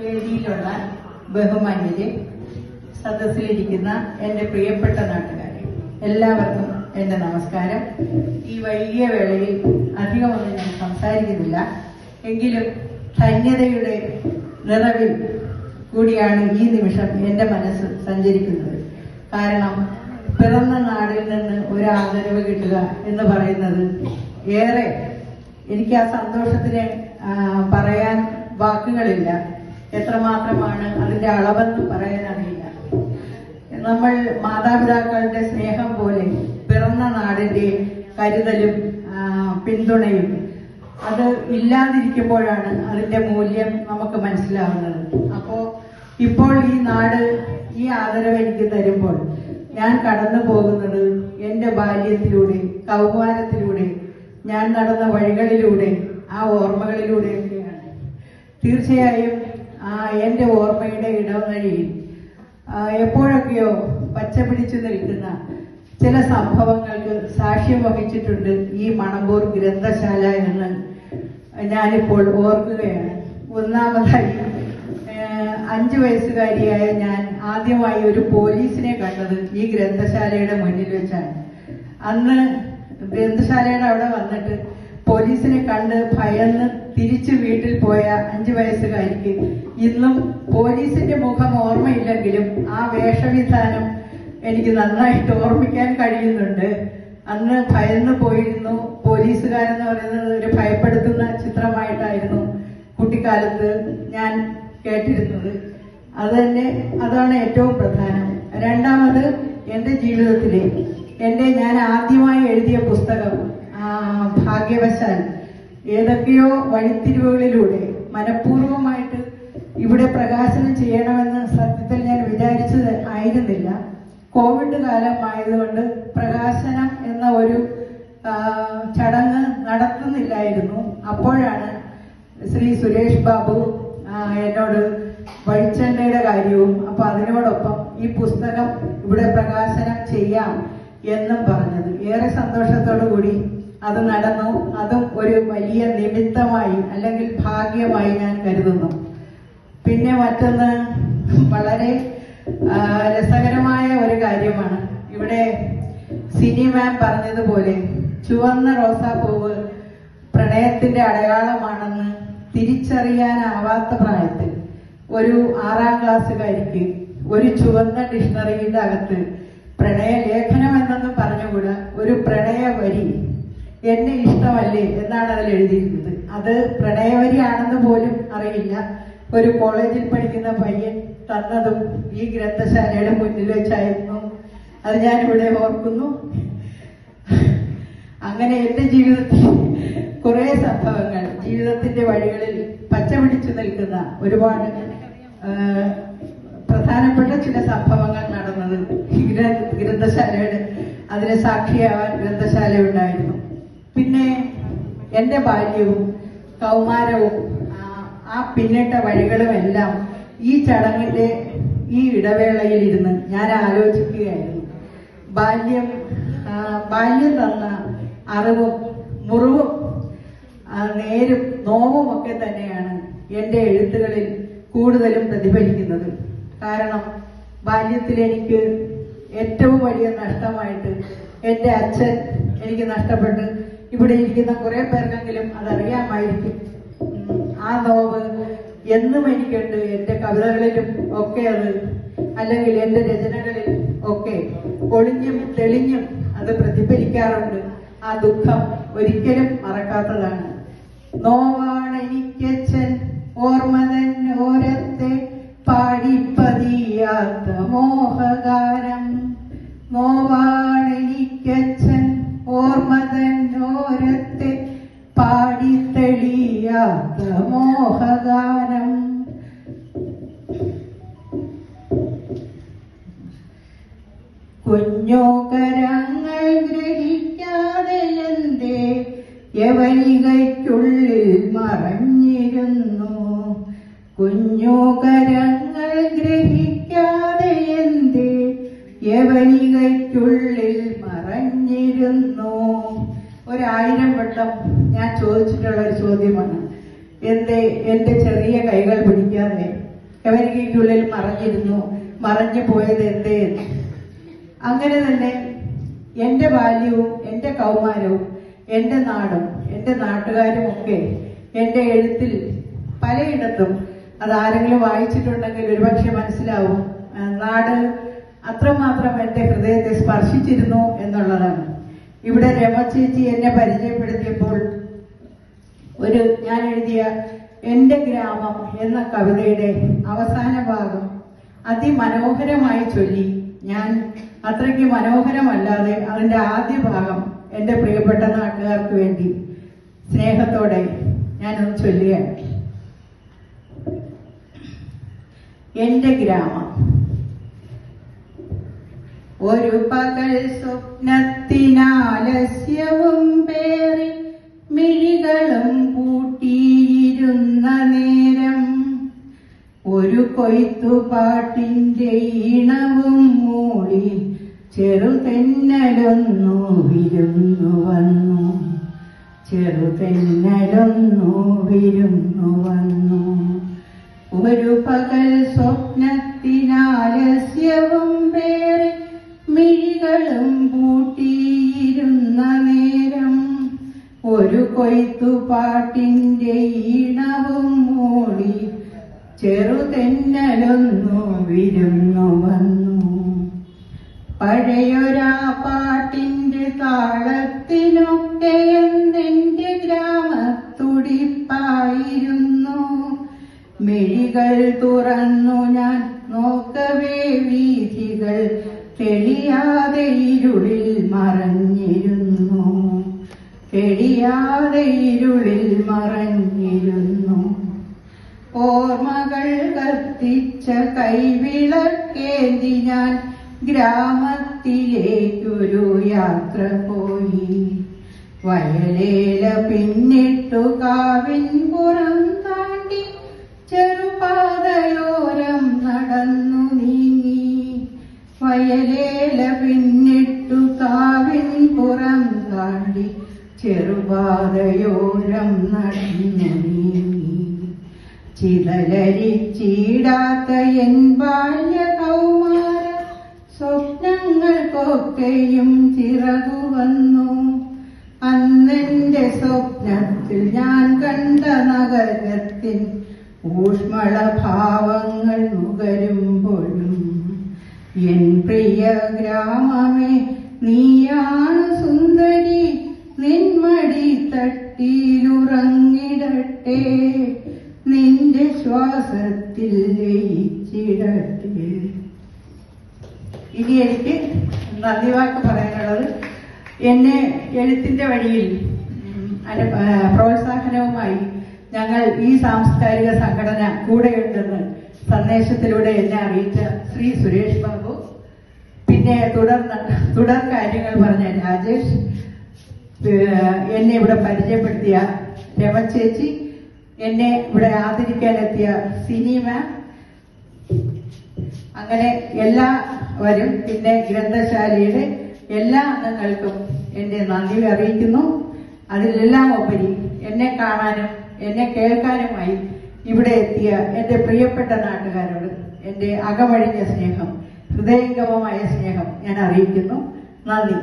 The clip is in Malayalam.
വേദിയിലുള്ള ബഹുമാന്യരെ, സദസ്സിലിരിക്കുന്ന എൻ്റെ പ്രിയപ്പെട്ട നാട്ടുകാരെ, എല്ലാവർക്കും എൻ്റെ നമസ്കാരം. ഈ വൈകിയ വേളയിൽ അധികമൊന്നും ഞാൻ സംസാരിക്കുന്നില്ല. എങ്കിലും ധന്യതയുടെ നിറവിൽ കൂടിയാണ് ഈ നിമിഷം എൻ്റെ മനസ്സ് സഞ്ചരിക്കുന്നത്. കാരണം പിറന്ന നാടിൽ നിന്ന് ഒരു ആദരവ് കിട്ടുക എന്ന് പറയുന്നത് ഏറെ, എനിക്ക് ആ സന്തോഷത്തിന് പറയാൻ വാക്കുകളില്ല. എത്രമാത്രമാണ് അതിന്റെ അളവെന്ന് പറയാൻ അറിയില്ല. നമ്മൾ മാതാപിതാക്കളുടെ സ്നേഹം പോലെ പിറന്ന നാടിന്റെ കരുതലും പിന്തുണയും അത് ഇല്ലാതിരിക്കുമ്പോഴാണ് അതിന്റെ മൂല്യം നമുക്ക് മനസ്സിലാവുന്നത്. ഇപ്പോൾ ഈ നാട് ഈ ആദരവ് എനിക്ക് തരുമ്പോൾ ഞാൻ കടന്നു പോകുന്നത് എൻ്റെ ബാല്യത്തിലൂടെ, കൗമാരത്തിലൂടെ, ഞാൻ നടന്ന വഴികളിലൂടെ, ആ ഓർമ്മകളിലൂടെയൊക്കെയാണ്. തീർച്ചയായും എൻ്റെ ഓർമ്മയുടെ ഇടവഴിയിൽ എപ്പോഴൊക്കെയോ പച്ച പിടിച്ചു നിൽക്കുന്ന ചില സംഭവങ്ങൾക്ക് സാക്ഷ്യം വഹിച്ചിട്ടുണ്ട് ഈ മണമ്പൂർ ഗ്രന്ഥശാല എന്ന് ഞാനിപ്പോൾ ഓർക്കുകയാണ്. ഒന്നാമതായി 5 വയസ്സുകാരിയായ ഞാൻ ആദ്യമായി ഒരു പോലീസിനെ കണ്ടത് ഈ ഗ്രന്ഥശാലയുടെ മുന്നിൽ വെച്ചാണ്. അന്ന് ഗ്രന്ഥശാലയുടെ അവിടെ വന്നിട്ട് പോലീസിനെ കണ്ട് ഭയന്ന് തിരിച്ചു വീട്ടിൽ പോയ 5 വയസ്സുകാരിക്ക് ഇന്നും പോലീസിന്റെ മുഖം ഓർമ്മയില്ലെങ്കിലും ആ വേഷവിധാനം എനിക്ക് നന്നായിട്ട് ഓർമ്മിക്കാൻ കഴിയുന്നുണ്ട്. അന്ന് ഭയന്ന് പോയിരുന്നു. പോലീസുകാരെന്ന് പറയുന്നത് ഒരു ഭയപ്പെടുത്തുന്ന ചിത്രമായിട്ടായിരുന്നു കുട്ടിക്കാലത്ത് ഞാൻ കേട്ടിരുന്നത്. അതാണ് ഏറ്റവും പ്രധാനം. രണ്ടാമത്, എൻ്റെ ജീവിതത്തിലെ ഞാൻ ആദ്യമായി എഴുതിയ പുസ്തകം ഭാഗ്യവശാൽ ഏതൊക്കെയോ വഴിത്തിരിവുകളിലൂടെ മനഃപൂർവ്വമായിട്ട് ഇവിടെ പ്രകാശനം ചെയ്യണമെന്ന് സത്യത്തിൽ ഞാൻ വിചാരിച്ചത് ആയിരുന്നില്ല. കോവിഡ് കാലമായതുകൊണ്ട് പ്രകാശനം എന്ന ഒരു ചടങ്ങ് നടത്തുന്നില്ലായിരുന്നു. അപ്പോഴാണ് ശ്രീ സുരേഷ് ബാബു എന്നോട് വഴിച്ചണ്ടയുടെ കാര്യവും അതിനോടൊപ്പം ഈ പുസ്തകം ഇവിടെ പ്രകാശനം ചെയ്യാം എന്നും പറഞ്ഞത്. ഏറെ സന്തോഷത്തോടു കൂടി അത് നടന്നു. അതും ഒരു വലിയ നിമിത്തമായി അല്ലെങ്കിൽ ഭാഗ്യമായി ഞാൻ കരുതുന്നു. പിന്നെ മറ്റൊന്ന് വളരെ രസകരമായ ഒരു കാര്യമാണ്. ഇവിടെ സിനി മാം പറഞ്ഞതുപോലെ ചുവന്ന റോസാപ്പൂവ് പ്രണയത്തിന്റെ അടയാളമാണെന്ന് തിരിച്ചറിയാനാവാത്ത പ്രായത്തിൽ ഒരു 6ാം ക്ലാസ്സുകാരിക്ക് ഒരു ചുവന്ന ഡിക്ഷണറിയുടെ അകത്ത് പ്രണയലേഖനം എന്നൊന്നും പറഞ്ഞുകൂടാ, ഒരു പ്രണയ വരി എന്നെ ഇഷ്ടമല്ലേ എന്നാണ് അതിൽ എഴുതിയിരുന്നത്. അത് പ്രണയവരിയാണെന്ന് പോലും അറിയില്ല. ഒരു കോളേജിൽ പഠിക്കുന്ന പയ്യൻ തന്നതും ഈ ഗ്രന്ഥശാലയുടെ മുന്നിൽ വെച്ചായിരുന്നു. അത് ഞാനിവിടെ ഓർക്കുന്നു. അങ്ങനെ എന്റെ ജീവിതത്തിൽ കുറെ സംഭവങ്ങൾ, ജീവിതത്തിന്റെ വഴികളിൽ പച്ച പിടിച്ചു നിൽക്കുന്ന ഒരുപാട് പ്രധാനപ്പെട്ട ചില സംഭവങ്ങൾ നടന്നത് ഗ്രന്ഥശാലയുടെ, അതിന് സാക്ഷിയാവാൻ ഗ്രന്ഥശാല ഉണ്ടായിരുന്നു. പിന്നെ എന്റെ ബാല്യവും കൗമാരവും ആ പിന്നിട്ട വഴികളുമെല്ലാം ഈ ചടങ്ങിന്റെ ഈ ഇടവേളയിൽ ഇരുന്ന് ഞാൻ ആലോചിക്കുകയായിരുന്നു. ബാല്യം തന്ന അറിവും മുറിവും നേരും നോവും ഒക്കെ തന്നെയാണ് എൻ്റെ എഴുത്തുകളിൽ കൂടുതലും പ്രതിഫലിക്കുന്നത്. കാരണം ബാല്യത്തിൽ എനിക്ക് ഏറ്റവും വലിയ നഷ്ടമായിട്ട് എൻ്റെ അച്ഛൻ എനിക്ക് നഷ്ടപ്പെട്ട് ഇവിടെ ഇരിക്കുന്ന കുറെ പേർക്കെങ്കിലും അതറിയാമായിരിക്കും. ആ നോവ് എന്നും എനിക്കുണ്ട്. എൻ്റെ കവിതകളിലും ഒക്കെ അത്, അല്ലെങ്കിൽ എൻ്റെ രചനകളിൽ ഒക്കെ ഒളിഞ്ഞും തെളിഞ്ഞും അത് പ്രതിഫലിക്കാറുണ്ട്. ആ ദുഃഖം ഒരിക്കലും മറക്കാത്തതാണ്. നോവാണെനിക്കച്ഛൻ ഓർമ്മതൻ ഓരത്തെ പാടിപ്പതിയാത്ത മോഹഗാനം. നോവാണെനിക്കച്ഛൻ ഓർമ്മതൻ ഓരത്തെ പാടിത്തെളിയാത്ത മോഹഗാനം. കുഞ്ഞോകരങ്ങൾ ഗ്രഹിക്കാതെ എന്തേ യവനികയ്ക്കുള്ളിൽ മറഞ്ഞിരുന്നു. കുഞ്ഞോകരങ്ങൾ ഗ്രഹിക്കാതെ എന്തേ യവനികയ്ക്കുള്ളിൽ മറഞ്ഞിരുന്നു. 1000 വട്ടം ഞാൻ ചോദിച്ചിട്ടുള്ള ഒരു ചോദ്യമാണ്. എന്റെ ചെറിയ കൈകൾ പിടിക്കാതെ കവരികയ്ക്കുള്ളിൽ മറഞ്ഞു പോയത് എന്തേ. അങ്ങനെ തന്നെ എൻ്റെ ബാല്യവും എൻ്റെ കൗമാരവും എൻ്റെ നാടും എൻ്റെ നാട്ടുകാരും ഒക്കെ എൻ്റെ എഴുത്തിൽ പലയിടത്തും, അതാരെങ്കിലും വായിച്ചിട്ടുണ്ടെങ്കിൽ ഒരുപക്ഷെ മനസ്സിലാവും, നാട് അത്രമാത്രം എൻ്റെ ഹൃദയത്തെ സ്പർശിച്ചിരുന്നു എന്നുള്ളതാണ്. ഇവിടെ രമ ചേച്ചി എന്നെ പരിചയപ്പെടുത്തിയപ്പോൾ ഞാൻ എഴുതിയ എൻ്റെ ഗ്രാമം എന്ന കവിതയുടെ അവസാന ഭാഗം അതിമനോഹരമായി ചൊല്ലി. ഞാൻ അത്രയ്ക്ക് മനോഹരമല്ലാതെ അതിൻ്റെ ആദ്യ ഭാഗം എൻ്റെ പ്രിയപ്പെട്ട നാട്ടുകാർക്ക് വേണ്ടി സ്നേഹത്തോടെ ഞാനൊന്ന് ചൊല്ലുകയാണ്. എൻ്റെ ഗ്രാമം. ഒരു പകൽ സ്വപ്നത്തിനാലസ്യവും പേറി മിഴികളും പൂട്ടിയിരുന്ന നേരം, ഒരു കൊയ്ത്തുപാട്ടിന്റെ ഈണവും മൂളി ചെറുതെന്നലൊന്നു വിരുന്നു വന്നു. ഒരു പകൽ സ്വപ്നത്തിനാലസ്യവും പേറി മിഴികളും പൂട്ടിയിരുന്ന നേരം, ഒരു കൊയ്ത്തുപാട്ടിന്റെ ഈണവും മൂളി ചെറുതെന്നലൊന്നു വിരുന്നു വന്നു. പഴയൊരാ പാട്ടിന്റെ താളത്തിനൊക്കെ എന്നെന്റെ ഗ്രാമത്തുടിപ്പായിരുന്നു. മിഴികൾ തുറന്നു ഞാൻ നോക്കവേ വീഥികൾ തെളിയാതെ ഇരുളിൽ മറഞ്ഞിരുന്നു. ഓർമ്മകൾ കത്തിച്ച കൈവിളക്കേന്തി ഞാൻ ഗ്രാമത്തിലേക്കൊരു യാത്ര പോയി. വയലേല പിന്നിട്ടു കാവിൻ പുറം താണ്ടി ചെറുപാതയോരം നടന്നു നീങ്ങി. വയലേല പിന്നിട്ടു കാവിൻ പുറം താണ്ടി ചെറുപാതയോരം നടന്നു നീങ്ങി. ചിതലരിച്ചിടാത്ത എൻ ബാല്യ കൗമാര സ്വപ്നങ്ങൾക്കൊക്കെയും ചിറകു വന്നു. അന്നെന്റെ സ്വപ്നത്തിൽ ഞാൻ കണ്ട നഗരത്തിൻ ഊഷ്മള ഭാവങ്ങൾ നുകരുമ്പോഴും, എൻ പ്രിയ ഗ്രാമമേ നീയാണ് സുന്ദരി, നിൻമടി തട്ടിയിലുറങ്ങിടട്ടെ, നിന്റെ ശ്വാസത്തിൽ ലയിച്ചിടട്ടെ. ഇനി എനിക്ക് നന്ദി വാക്ക് പറയാനുള്ളത്, എന്നെ എഴുത്തിന്റെ വഴിയിൽ പ്രോത്സാഹനവുമായി ഞങ്ങൾ ഈ സാംസ്കാരിക സംഘടന കൂടെയുണ്ടെന്ന് സന്ദേശത്തിലൂടെ എന്നെ അറിയിച്ച ശ്രീ സുരേഷ് ബാബു, പിന്നെ തുടർ കാര്യങ്ങൾ പറഞ്ഞ രാജേഷ്, എന്നെ ഇവിടെ പരിചയപ്പെടുത്തിയ രമ ചേച്ചി, എന്നെ ഇവിടെ ആദരിക്കാനെത്തിയ സിനി മാം, അങ്ങനെ എല്ലാവരും, പിന്നെ ഗ്രന്ഥശാലയുടെ എല്ലാ അംഗങ്ങൾക്കും എന്റെ നന്ദി അറിയിക്കുന്നു. അതിലെല്ലാം ഉപരി എന്നെ കാണാനും എന്നെ കേൾക്കാനുമായി ഇവിടെ എത്തിയ എന്റെ പ്രിയപ്പെട്ട നാട്ടുകാരോട് എന്റെ അകമഴിഞ്ഞ സ്നേഹം, ഹൃദയംഗമമായ സ്നേഹം ഞാൻ അറിയിക്കുന്നു. നന്ദി.